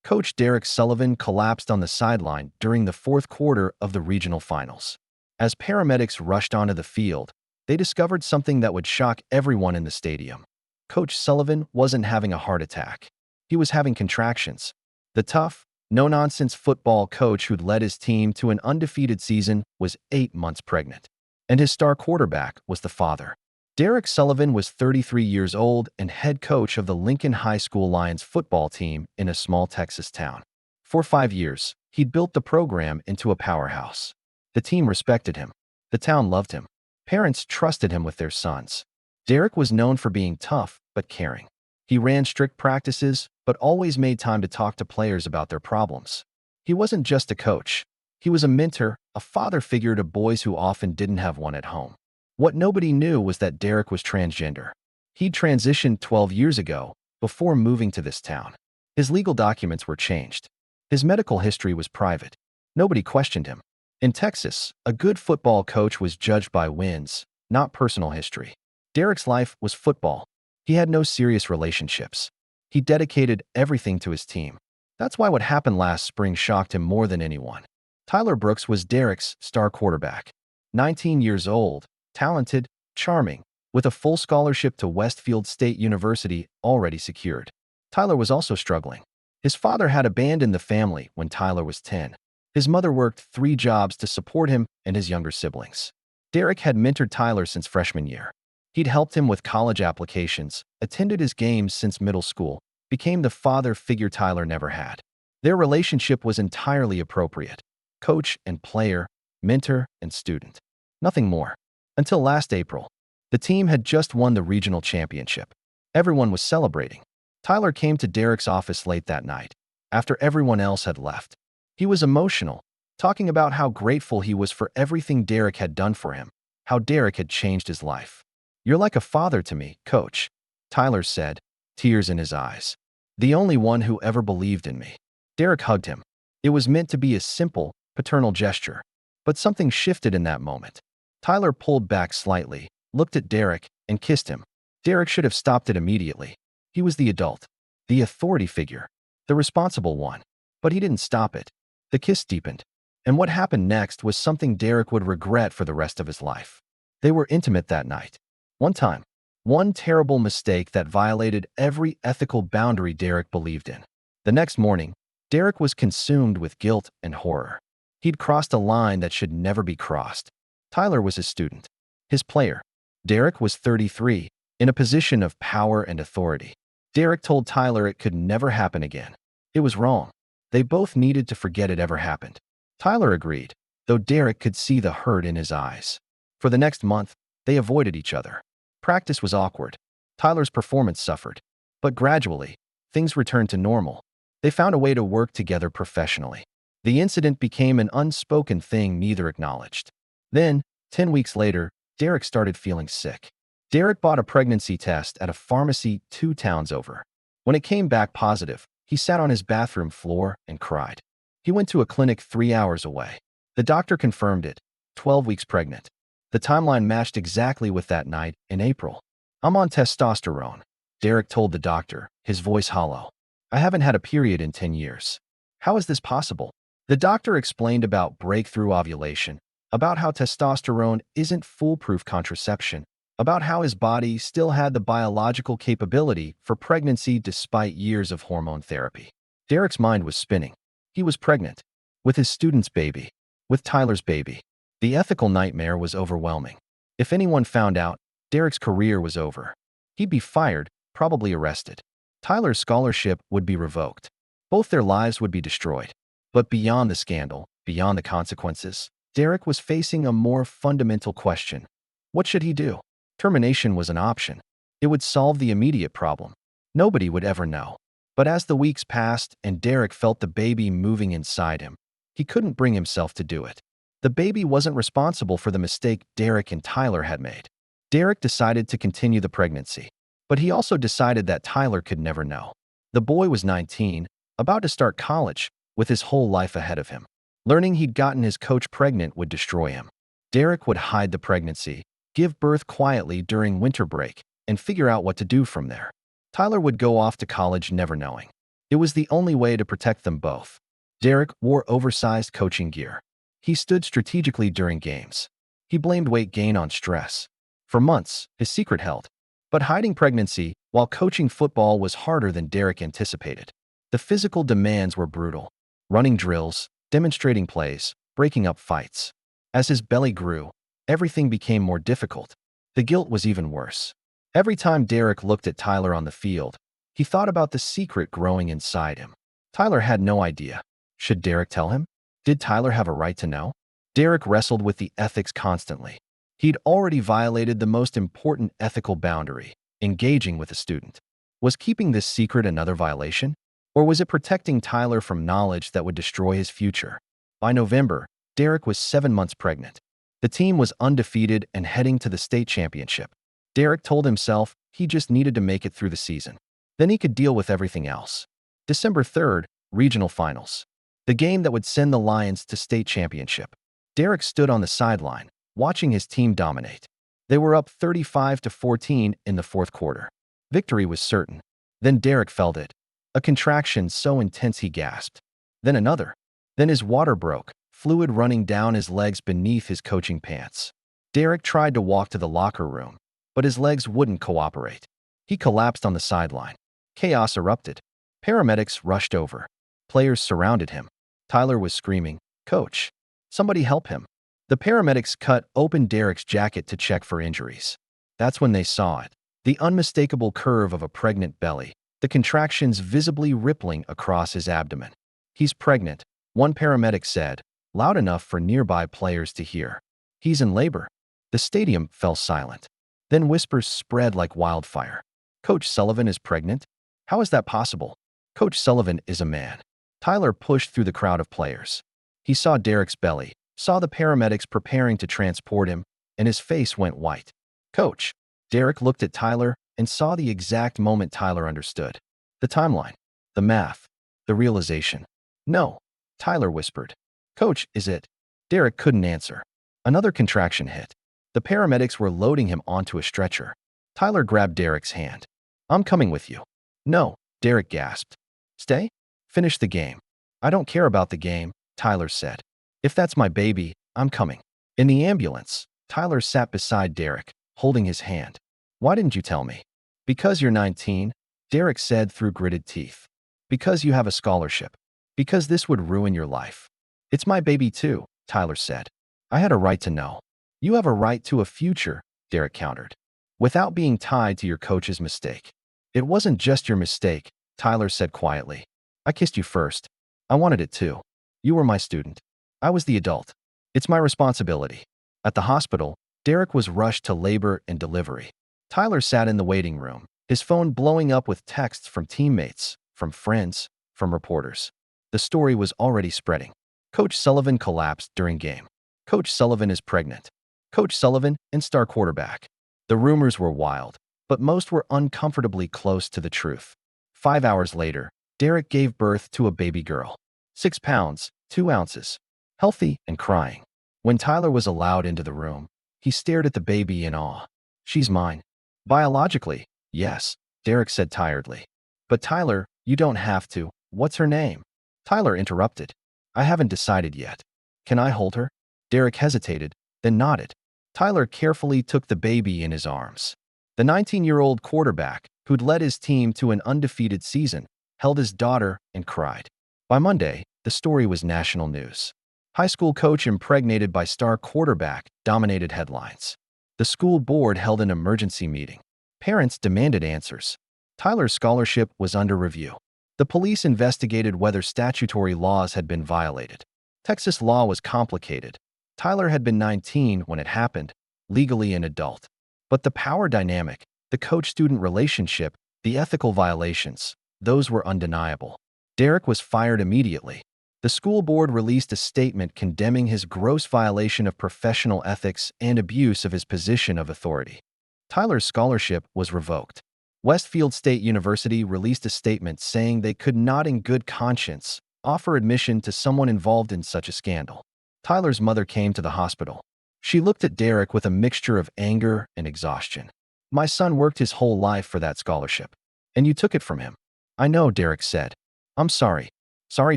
Coach Derek Sullivan collapsed on the sideline during the fourth quarter of the regional finals. As paramedics rushed onto the field, they discovered something that would shock everyone in the stadium. Coach Sullivan wasn't having a heart attack. He was having contractions. The tough, no-nonsense football coach who'd led his team to an undefeated season was 8 months pregnant. And his star quarterback was the father. Derek Sullivan was 33 years old and head coach of the Lincoln High School Lions football team in a small Texas town. For 5 years, he'd built the program into a powerhouse. The team respected him. The town loved him. Parents trusted him with their sons. Derek was known for being tough but caring. He ran strict practices but always made time to talk to players about their problems. He wasn't just a coach. He was a mentor, a father figure to boys who often didn't have one at home. What nobody knew was that Derek was transgender. He'd transitioned 12 years ago, before moving to this town. His legal documents were changed. His medical history was private. Nobody questioned him. In Texas, a good football coach was judged by wins, not personal history. Derek's life was football. He had no serious relationships. He dedicated everything to his team. That's why what happened last spring shocked him more than anyone. Tyler Brooks was Derek's star quarterback. 19 years old, talented, charming, with a full scholarship to Westfield State University already secured. Tyler was also struggling. His father had abandoned the family when Tyler was 10. His mother worked 3 jobs to support him and his younger siblings. Derek had mentored Tyler since freshman year. He'd helped him with college applications, attended his games since middle school, became the father figure Tyler never had. Their relationship was entirely appropriate. Coach and player, mentor and student. Nothing more. Until last April. The team had just won the regional championship. Everyone was celebrating. Tyler came to Derek's office late that night, after everyone else had left. He was emotional, talking about how grateful he was for everything Derek had done for him, how Derek had changed his life. "You're like a father to me, Coach," Tyler said, tears in his eyes. "The only one who ever believed in me." Derek hugged him. It was meant to be a simple, paternal gesture, but something shifted in that moment. Tyler pulled back slightly, looked at Derek, and kissed him. Derek should have stopped it immediately. He was the adult, the authority figure, the responsible one. But he didn't stop it. The kiss deepened. And what happened next was something Derek would regret for the rest of his life. They were intimate that night. One time. One terrible mistake that violated every ethical boundary Derek believed in. The next morning, Derek was consumed with guilt and horror. He'd crossed a line that should never be crossed. Tyler was his student, his player. Derek was 33, in a position of power and authority. Derek told Tyler it could never happen again. It was wrong. They both needed to forget it ever happened. Tyler agreed, though Derek could see the hurt in his eyes. For the next month, they avoided each other. Practice was awkward. Tyler's performance suffered. But gradually, things returned to normal. They found a way to work together professionally. The incident became an unspoken thing neither acknowledged. Then, 10 weeks later, Derek started feeling sick. Derek bought a pregnancy test at a pharmacy 2 towns over. When it came back positive, he sat on his bathroom floor and cried. He went to a clinic 3 hours away. The doctor confirmed it, 12 weeks pregnant. The timeline matched exactly with that night in April. "I'm on testosterone," Derek told the doctor, his voice hollow. "I haven't had a period in 10 years. How is this possible?" The doctor explained about breakthrough ovulation, about how testosterone isn't foolproof contraception, about how his body still had the biological capability for pregnancy despite years of hormone therapy. Derek's mind was spinning. He was pregnant. With his student's baby. With Tyler's baby. The ethical nightmare was overwhelming. If anyone found out, Derek's career was over. He'd be fired, probably arrested. Tyler's scholarship would be revoked. Both their lives would be destroyed. But beyond the scandal, beyond the consequences, Derek was facing a more fundamental question. What should he do? Termination was an option. It would solve the immediate problem. Nobody would ever know. But as the weeks passed and Derek felt the baby moving inside him, he couldn't bring himself to do it. The baby wasn't responsible for the mistake Derek and Tyler had made. Derek decided to continue the pregnancy. But he also decided that Tyler could never know. The boy was 19, about to start college, with his whole life ahead of him. Learning he'd gotten his coach pregnant would destroy him. Derek would hide the pregnancy, give birth quietly during winter break, and figure out what to do from there. Tyler would go off to college never knowing. It was the only way to protect them both. Derek wore oversized coaching gear. He stood strategically during games. He blamed weight gain on stress. For months, his secret held. But hiding pregnancy while coaching football was harder than Derek anticipated. The physical demands were brutal. Running drills, demonstrating plays, breaking up fights. As his belly grew, everything became more difficult. The guilt was even worse. Every time Derek looked at Tyler on the field, he thought about the secret growing inside him. Tyler had no idea. Should Derek tell him? Did Tyler have a right to know? Derek wrestled with the ethics constantly. He'd already violated the most important ethical boundary, engaging with a student. Was keeping this secret another violation? Or was it protecting Tyler from knowledge that would destroy his future? By November, Derek was 7 months pregnant. The team was undefeated and heading to the state championship. Derek told himself he just needed to make it through the season. Then he could deal with everything else. December 3rd, regional finals. The game that would send the Lions to state championship. Derek stood on the sideline, watching his team dominate. They were up 35-14 in the fourth quarter. Victory was certain. Then Derek felt it. A contraction so intense he gasped. Then another. Then his water broke, fluid running down his legs beneath his coaching pants. Derek tried to walk to the locker room, but his legs wouldn't cooperate. He collapsed on the sideline. Chaos erupted. Paramedics rushed over. Players surrounded him. Tyler was screaming, "Coach, somebody help him." The paramedics cut open Derek's jacket to check for injuries. That's when they saw it. The unmistakable curve of a pregnant belly, the contractions visibly rippling across his abdomen. "He's pregnant," one paramedic said, loud enough for nearby players to hear. "He's in labor." The stadium fell silent. Then whispers spread like wildfire. "Coach Sullivan is pregnant? How is that possible? Coach Sullivan is a man." Tyler pushed through the crowd of players. He saw Derek's belly, saw the paramedics preparing to transport him, and his face went white. "Coach." Derek looked at Tyler and saw the exact moment Tyler understood. The timeline, the math, the realization. "No," Tyler whispered. "Coach, is it?" Derek couldn't answer. Another contraction hit. The paramedics were loading him onto a stretcher. Tyler grabbed Derek's hand. "I'm coming with you." "No," Derek gasped. "Stay? Finish the game." "I don't care about the game," Tyler said. "If that's my baby, I'm coming." In the ambulance, Tyler sat beside Derek, holding his hand. "Why didn't you tell me?" "Because you're 19, Derek said through gritted teeth. "Because you have a scholarship. Because this would ruin your life." "It's my baby too," Tyler said. "I had a right to know." "You have a right to a future," Derek countered, "without being tied to your coach's mistake." "It wasn't just your mistake," Tyler said quietly. "I kissed you first. I wanted it too. You were my student. I was the adult. It's my responsibility." At the hospital, Derek was rushed to labor and delivery. Tyler sat in the waiting room, his phone blowing up with texts from teammates, from friends, from reporters. The story was already spreading. Coach Sullivan collapsed during game. Coach Sullivan is pregnant. Coach Sullivan and star quarterback. The rumors were wild, but most were uncomfortably close to the truth. 5 hours later, Derek gave birth to a baby girl. 6 pounds, 2 ounces. Healthy and crying. When Tyler was allowed into the room, he stared at the baby in awe. "She's mine." "Biologically, yes," Derek said tiredly. "But Tyler, you don't have to. What's her name?" Tyler interrupted. "I haven't decided yet. Can I hold her?" Derek hesitated, then nodded. Tyler carefully took the baby in his arms. The 19-year-old quarterback, who'd led his team to an undefeated season, held his daughter and cried. By Monday, the story was national news. High school coach impregnated by star quarterback dominated headlines. The school board held an emergency meeting. Parents demanded answers. Tyler's scholarship was under review. The police investigated whether statutory laws had been violated. Texas law was complicated. Tyler had been 19 when it happened, legally an adult. But the power dynamic, the coach-student relationship, the ethical violations, those were undeniable. Derek was fired immediately. The school board released a statement condemning his gross violation of professional ethics and abuse of his position of authority. Tyler's scholarship was revoked. Westfield State University released a statement saying they could not in good conscience offer admission to someone involved in such a scandal. Tyler's mother came to the hospital. She looked at Derek with a mixture of anger and exhaustion. "My son worked his whole life for that scholarship, and you took it from him." "I know," Derek said. I'm sorry. Sorry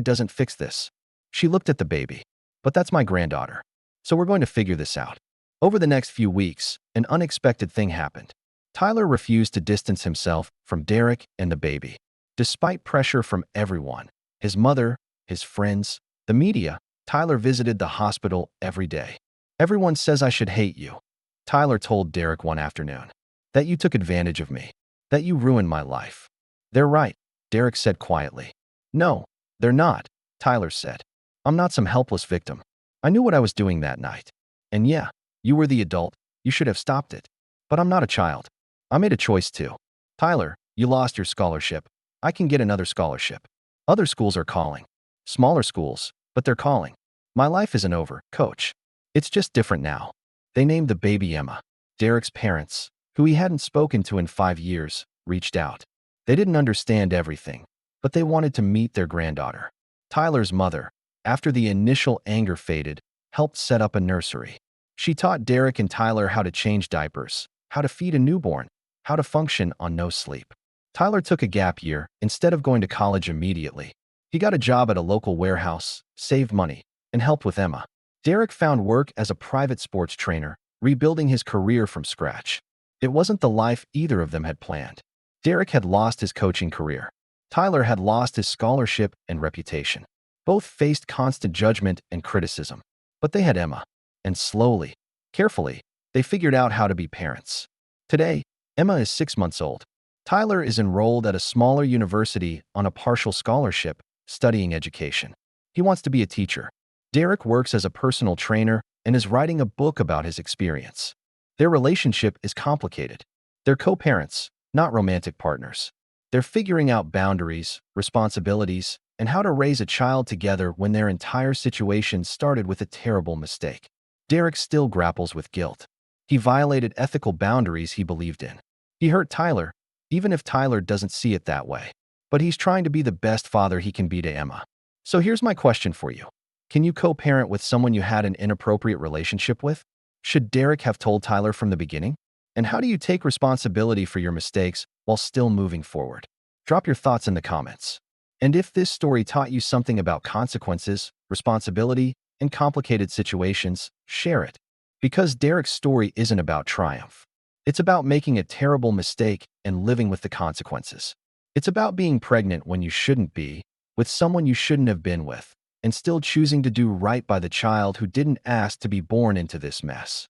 doesn't fix this. She looked at the baby. But that's my granddaughter. So we're going to figure this out. Over the next few weeks, an unexpected thing happened. Tyler refused to distance himself from Derek and the baby. Despite pressure from everyone, his mother, his friends, the media, Tyler visited the hospital every day. Everyone says I should hate you, Tyler told Derek one afternoon. That you took advantage of me. That you ruined my life. They're right, Derek said quietly. No, they're not, Tyler said. I'm not some helpless victim. I knew what I was doing that night. And yeah, you were the adult. You should have stopped it. But I'm not a child. I made a choice too. Tyler, you lost your scholarship. I can get another scholarship. Other schools are calling. Smaller schools, but they're calling. My life isn't over, coach. It's just different now. They named the baby Emma. Derek's parents, who he hadn't spoken to in 5 years, reached out. They didn't understand everything, but they wanted to meet their granddaughter. Tyler's mother, after the initial anger faded, helped set up a nursery. She taught Derek and Tyler how to change diapers, how to feed a newborn, how to function on no sleep. Tyler took a gap year instead of going to college immediately. He got a job at a local warehouse, saved money, and helped with Emma. Derek found work as a private sports trainer, rebuilding his career from scratch. It wasn't the life either of them had planned. Derek had lost his coaching career. Tyler had lost his scholarship and reputation. Both faced constant judgment and criticism. But they had Emma. And slowly, carefully, they figured out how to be parents. Today, Emma is 6 months old. Tyler is enrolled at a smaller university on a partial scholarship, studying education. He wants to be a teacher. Derek works as a personal trainer and is writing a book about his experience. Their relationship is complicated. They're co-parents, not romantic partners. They're figuring out boundaries, responsibilities, and how to raise a child together when their entire situation started with a terrible mistake. Derek still grapples with guilt. He violated ethical boundaries he believed in. He hurt Tyler, even if Tyler doesn't see it that way. But he's trying to be the best father he can be to Emma. So here's my question for you. Can you co-parent with someone you had an inappropriate relationship with? Should Derek have told Tyler from the beginning? And how do you take responsibility for your mistakes while still moving forward? Drop your thoughts in the comments. And if this story taught you something about consequences, responsibility, and complicated situations, share it. Because Derek's story isn't about triumph. It's about making a terrible mistake and living with the consequences. It's about being pregnant when you shouldn't be, with someone you shouldn't have been with, and still choosing to do right by the child who didn't ask to be born into this mess.